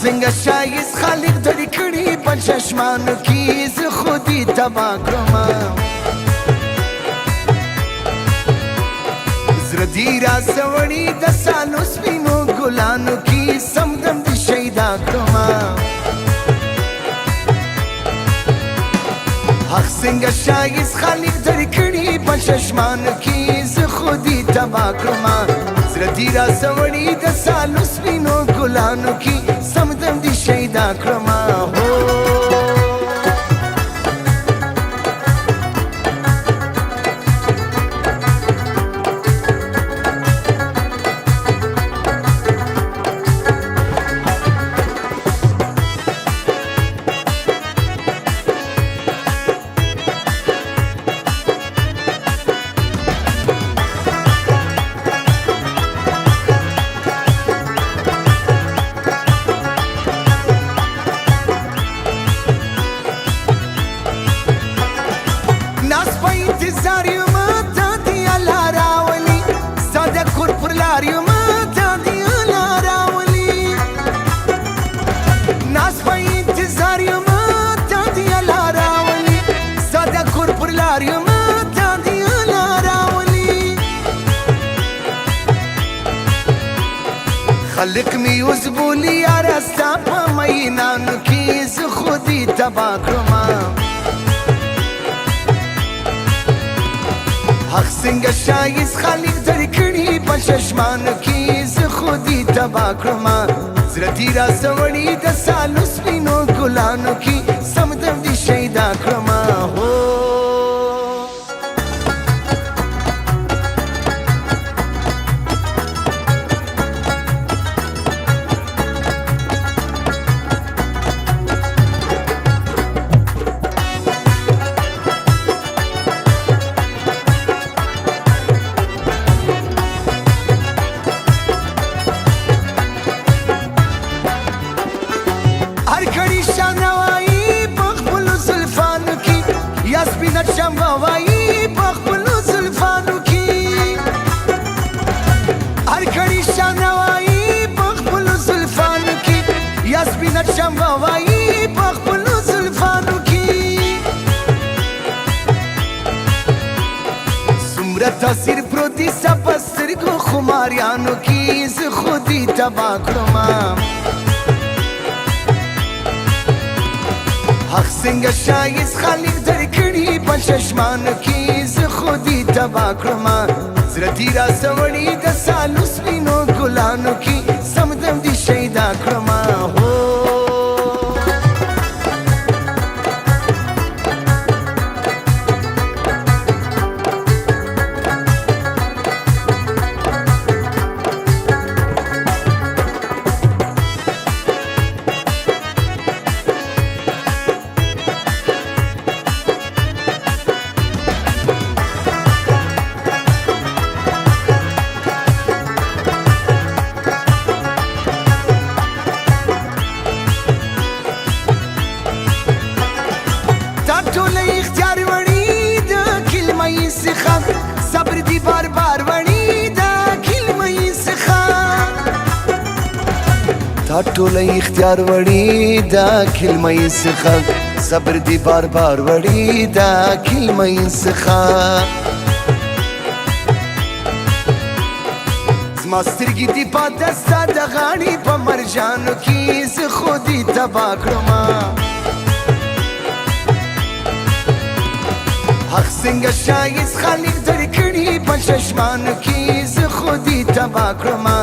څنګه شایز خالق درې کړي په چشمانو کې زه خو دې تباه کړمه زړه دې راسه وړي د سالو سپینو ګلانو کې سمدم دې شیدا کړمه حق څنګه شایز خالق درې کړي په چشمانو کې زه خو دې تباه کړمه زړه دې راسه وړي د سالو سپینو ګلانو کې سمدم دې شیدا کړمه انتظار یم تا دی الله راولي ستا د کور پر لار یم تا دی الله راولي ناس په انتظار یم تا دی الله راولي ستا د کور پر لار یم تا دی الله راولي خلق می اوس بولي یاره ستا په مینانو کې زه خو دې تباه کړمه حق څنګه شایز خالق درې کړي په چشمانو کې زه خو دې تباه کړمه زړه دې راسه وړي د سالو سپینو ګلانو کې سمدم دې شیدا کړمه سپینت شم ووایی په خپلو زلفانو کې هر کړي شم ووایی په خپلو زلفانو کې یا سپینت شم ووایی په خپلو زلفانو کې څومره تاثیر پروت دی ستا په سترګو خماریانو کې زه خو دې تباه کړمه حق څنګه شایز خالق درې کړي په چشمانو کې زه خو دې تباه کړمه زړه دې راسه وړي د سالو سپینو ګلانو کې سمدم دې شیدا کړمه ټوله اختیار وړي د کلمې څخه صبر دې بار بار وړي د کلمې څخه تا ټوله اختیار وړي د کلمې څخه صبر دې بار بار وړي د کلمې څخه زما سترګې دې پاته ستا د غاړې په مرجانو کې زه خو دې تباه کړمه حق څنګه شایز خالق درې کړي په چشمانو کې زه خو دې تباه کړمه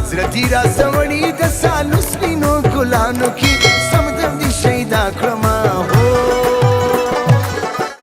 زړه دې راسه وړي د سالو سپینو ګلانو کې